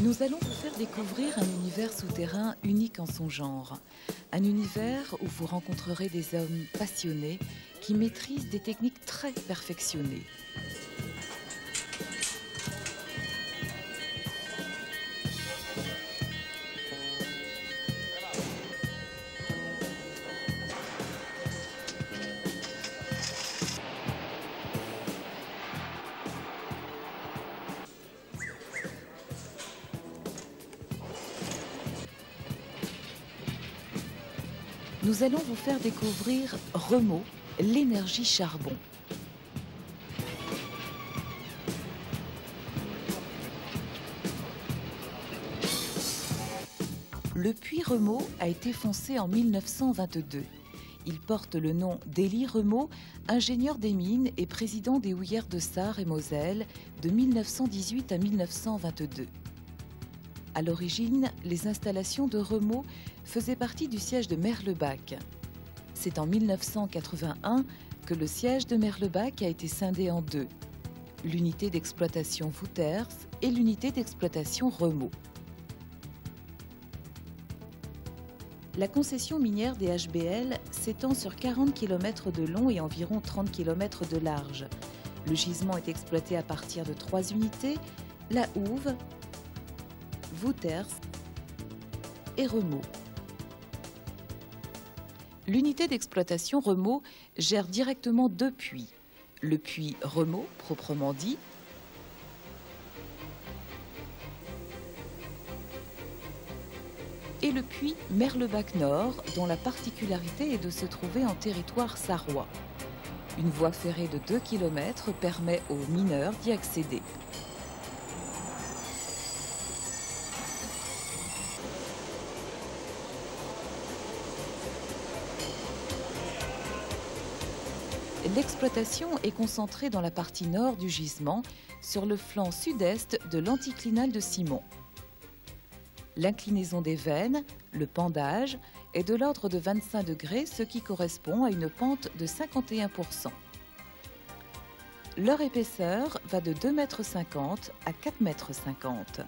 Nous allons vous faire découvrir un univers souterrain unique en son genre. Un univers où vous rencontrerez des hommes passionnés qui maîtrisent des techniques très perfectionnées. Nous allons vous faire découvrir Remo, l'énergie charbon. Le puits Remo a été foncé en 1922. Il porte le nom d'Élie Remo, ingénieur des mines et président des houillères de Sarre et Moselle de 1918 à 1922. À l'origine, les installations de Remo faisaient partie du siège de Merlebach. C'est en 1981 que le siège de Merlebach a été scindé en deux, l'unité d'exploitation Wouters et l'unité d'exploitation Remo. La concession minière des HBL s'étend sur 40 km de long et environ 30 km de large. Le gisement est exploité à partir de 3 unités, la Houve, Wouters et Remo. L'unité d'exploitation Remo gère directement deux puits. Le puits Remo, proprement dit, et le puits Merlebach Nord, dont la particularité est de se trouver en territoire sarrois. Une voie ferrée de 2 km permet aux mineurs d'y accéder. L'exploitation est concentrée dans la partie nord du gisement, sur le flanc sud-est de l'anticlinal de Simon. L'inclinaison des veines, le pendage, est de l'ordre de 25 degrés, ce qui correspond à une pente de 51%. Leur épaisseur va de 2,50 m à 4,50 m.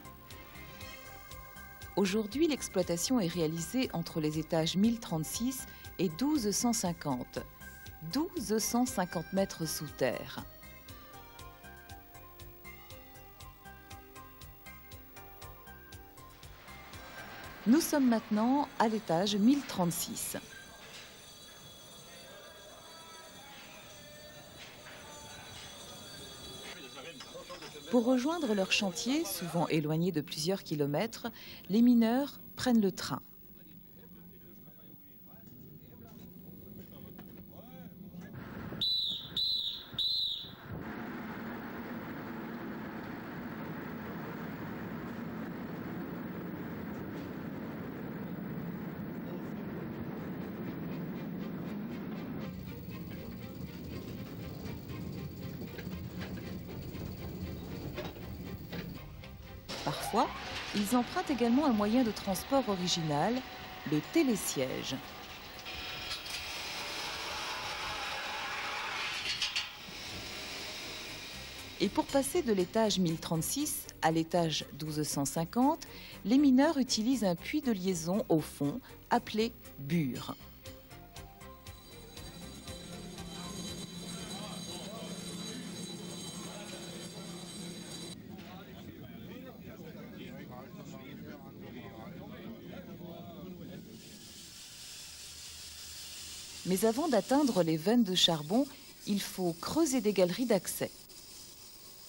Aujourd'hui, l'exploitation est réalisée entre les étages 1036 et 1250. 1250 mètres sous terre. Nous sommes maintenant à l'étage 1036. Pour rejoindre leur chantier, souvent éloigné de plusieurs kilomètres, les mineurs prennent le train. Parfois, ils empruntent également un moyen de transport original, le télésiège. Et pour passer de l'étage 1036 à l'étage 1250, les mineurs utilisent un puits de liaison au fond, appelé bure. Mais avant d'atteindre les veines de charbon, il faut creuser des galeries d'accès.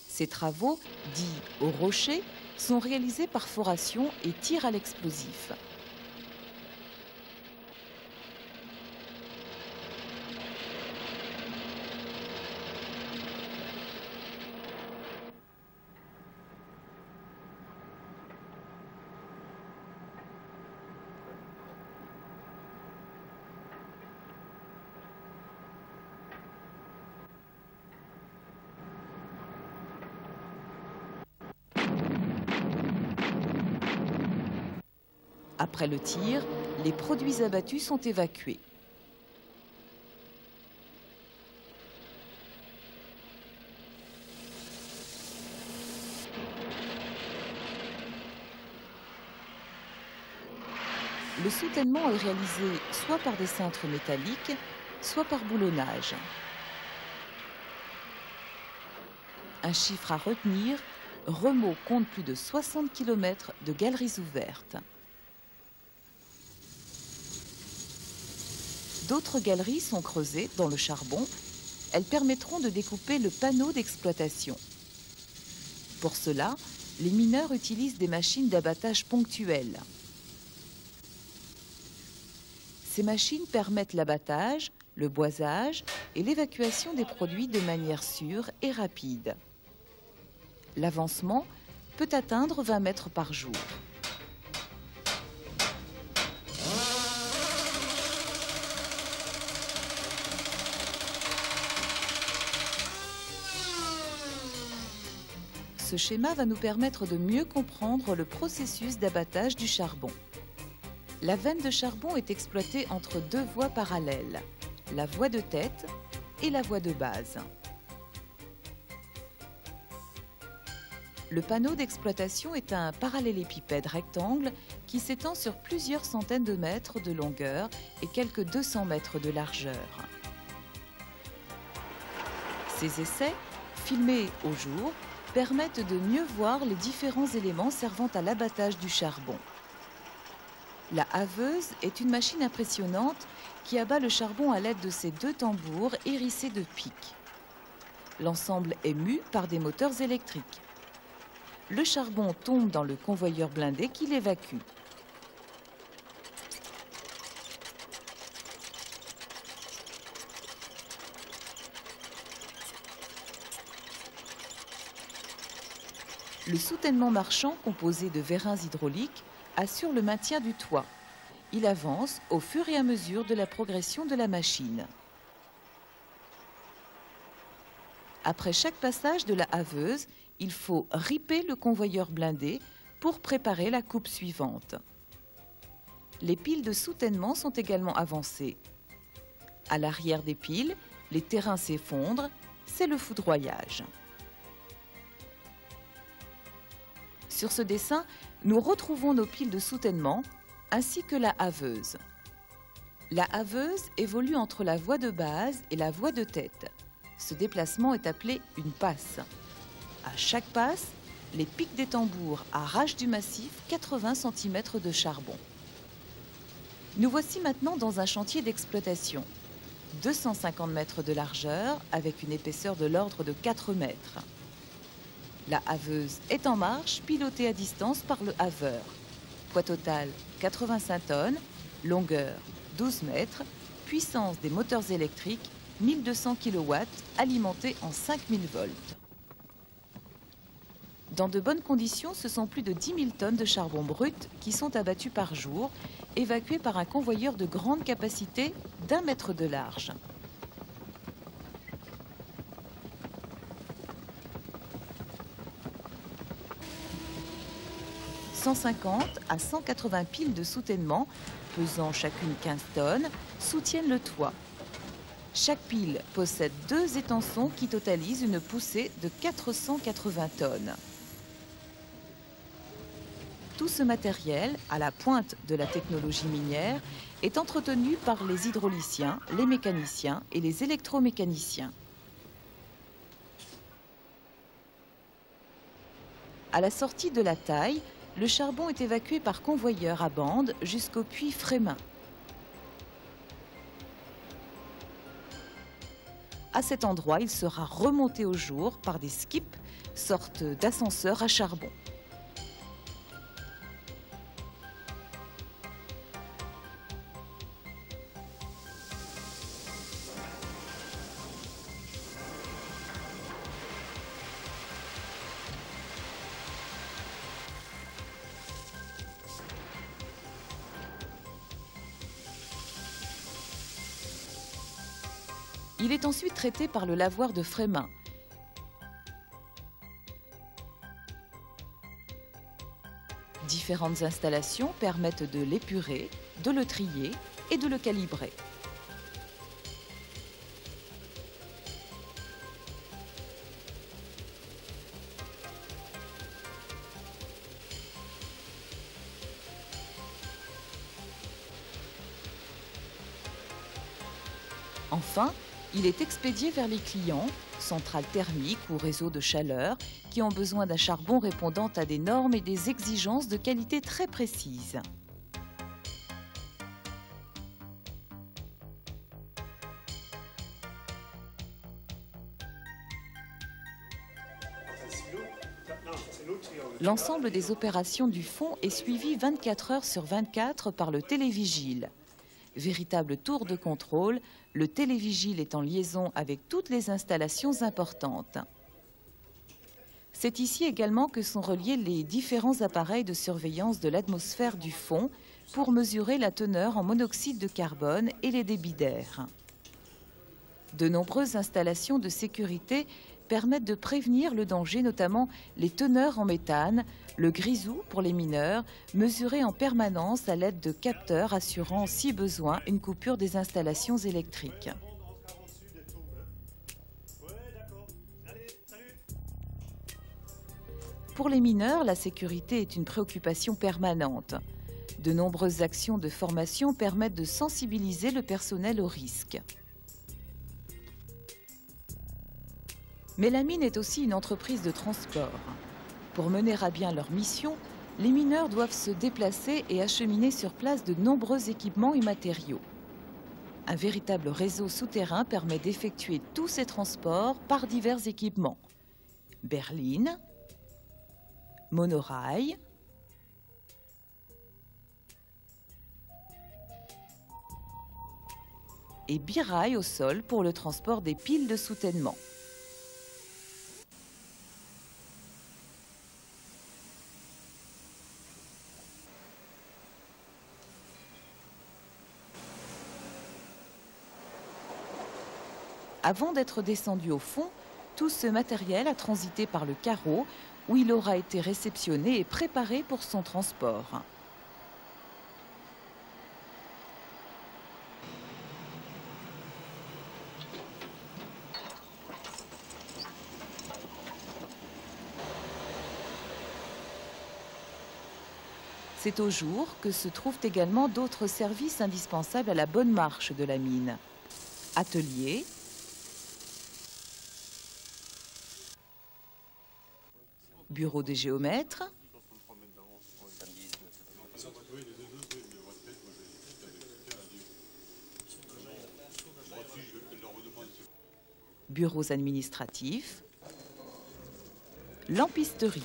Ces travaux, dits au rocher, sont réalisés par foration et tir à l'explosif. Après le tir, les produits abattus sont évacués. Le soutènement est réalisé soit par des cintres métalliques, soit par boulonnage. Un chiffre à retenir, Renault compte plus de 60 km de galeries ouvertes. D'autres galeries sont creusées dans le charbon. Elles permettront de découper le panneau d'exploitation. Pour cela, les mineurs utilisent des machines d'abattage ponctuelles. Ces machines permettent l'abattage, le boisage et l'évacuation des produits de manière sûre et rapide. L'avancement peut atteindre 20 mètres par jour. Ce schéma va nous permettre de mieux comprendre le processus d'abattage du charbon. La veine de charbon est exploitée entre deux voies parallèles, la voie de tête et la voie de base. Le panneau d'exploitation est un parallélépipède rectangle qui s'étend sur plusieurs centaines de mètres de longueur et quelques 200 mètres de largeur. Ces essais, filmés au jour, permettent de mieux voir les différents éléments servant à l'abattage du charbon. La haveuse est une machine impressionnante qui abat le charbon à l'aide de ses deux tambours hérissés de pics. L'ensemble est mu par des moteurs électriques. Le charbon tombe dans le convoyeur blindé qui l'évacue. Le soutènement marchand, composé de vérins hydrauliques, assure le maintien du toit. Il avance au fur et à mesure de la progression de la machine. Après chaque passage de la haveuse, il faut riper le convoyeur blindé pour préparer la coupe suivante. Les piles de soutènement sont également avancées. À l'arrière des piles, les terrains s'effondrent, c'est le foudroyage. Sur ce dessin, nous retrouvons nos piles de soutènement ainsi que la haveuse. La haveuse évolue entre la voie de base et la voie de tête. Ce déplacement est appelé une passe. À chaque passe, les pics des tambours arrachent du massif 80 cm de charbon. Nous voici maintenant dans un chantier d'exploitation. 250 mètres de largeur avec une épaisseur de l'ordre de 4 mètres. La haveuse est en marche, pilotée à distance par le haveur. Poids total 85 tonnes, longueur 12 mètres, puissance des moteurs électriques 1200 kW alimentés en 5000 volts. Dans de bonnes conditions, ce sont plus de 10 000 tonnes de charbon brut qui sont abattues par jour, évacuées par un convoyeur de grande capacité d'1 mètre de large. 150 à 180 piles de soutènement, pesant chacune 15 tonnes, soutiennent le toit. Chaque pile possède 2 étançons qui totalisent une poussée de 480 tonnes. Tout ce matériel, à la pointe de la technologie minière, est entretenu par les hydrauliciens, les mécaniciens et les électromécaniciens. À la sortie de la taille, le charbon est évacué par convoyeur à bande jusqu'au puits Frémin. À cet endroit, il sera remonté au jour par des skips, sorte d'ascenseurs à charbon. Il est ensuite traité par le lavoir de Frémin. Différentes installations permettent de l'épurer, de le trier et de le calibrer. Enfin, il est expédié vers les clients, centrales thermiques ou réseaux de chaleur, qui ont besoin d'un charbon répondant à des normes et des exigences de qualité très précises. L'ensemble des opérations du fonds est suivi 24 heures sur 24 par le télévigile. Véritable tour de contrôle, le télévigile est en liaison avec toutes les installations importantes. C'est ici également que sont reliés les différents appareils de surveillance de l'atmosphère du fond pour mesurer la teneur en monoxyde de carbone et les débits d'air. De nombreuses installations de sécurité permettent de prévenir le danger, notamment les teneurs en méthane, le grisou pour les mineurs, mesuré en permanence à l'aide de capteurs assurant, si besoin, une coupure des installations électriques. Pour les mineurs, la sécurité est une préoccupation permanente. De nombreuses actions de formation permettent de sensibiliser le personnel au risque. Mais la mine est aussi une entreprise de transport. Pour mener à bien leur mission, les mineurs doivent se déplacer et acheminer sur place de nombreux équipements et matériaux. Un véritable réseau souterrain permet d'effectuer tous ces transports par divers équipements. Berline, monorail, et birail au sol pour le transport des piles de soutènement. Avant d'être descendu au fond, tout ce matériel a transité par le carreau où il aura été réceptionné et préparé pour son transport. C'est au jour que se trouvent également d'autres services indispensables à la bonne marche de la mine. Atelier, bureau des géomètres, bureaux administratifs, lampisterie.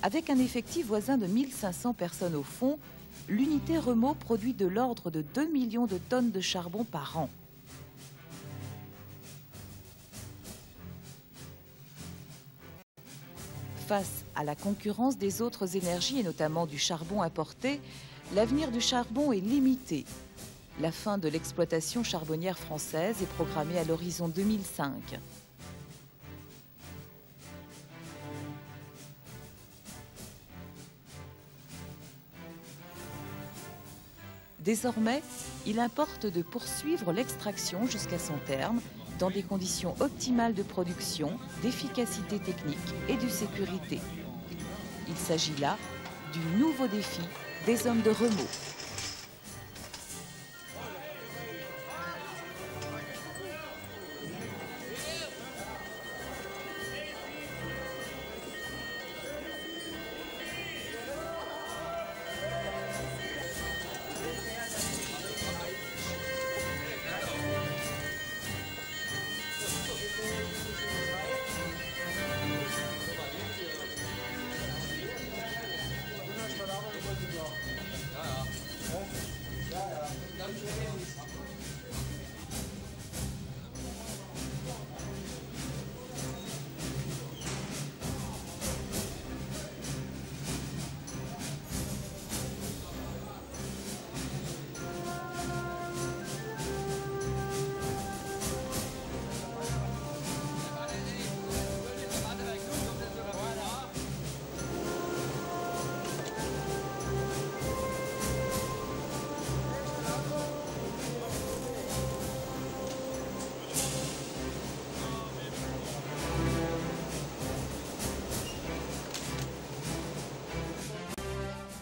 Avec un effectif voisin de 1500 personnes au fond, l'unité Renault produit de l'ordre de 2 millions de tonnes de charbon par an. Face à la concurrence des autres énergies et notamment du charbon importé, l'avenir du charbon est limité. La fin de l'exploitation charbonnière française est programmée à l'horizon 2005. Désormais, il importe de poursuivre l'extraction jusqu'à son terme dans des conditions optimales de production, d'efficacité technique et de sécurité. Il s'agit là du nouveau défi des hommes de Renault.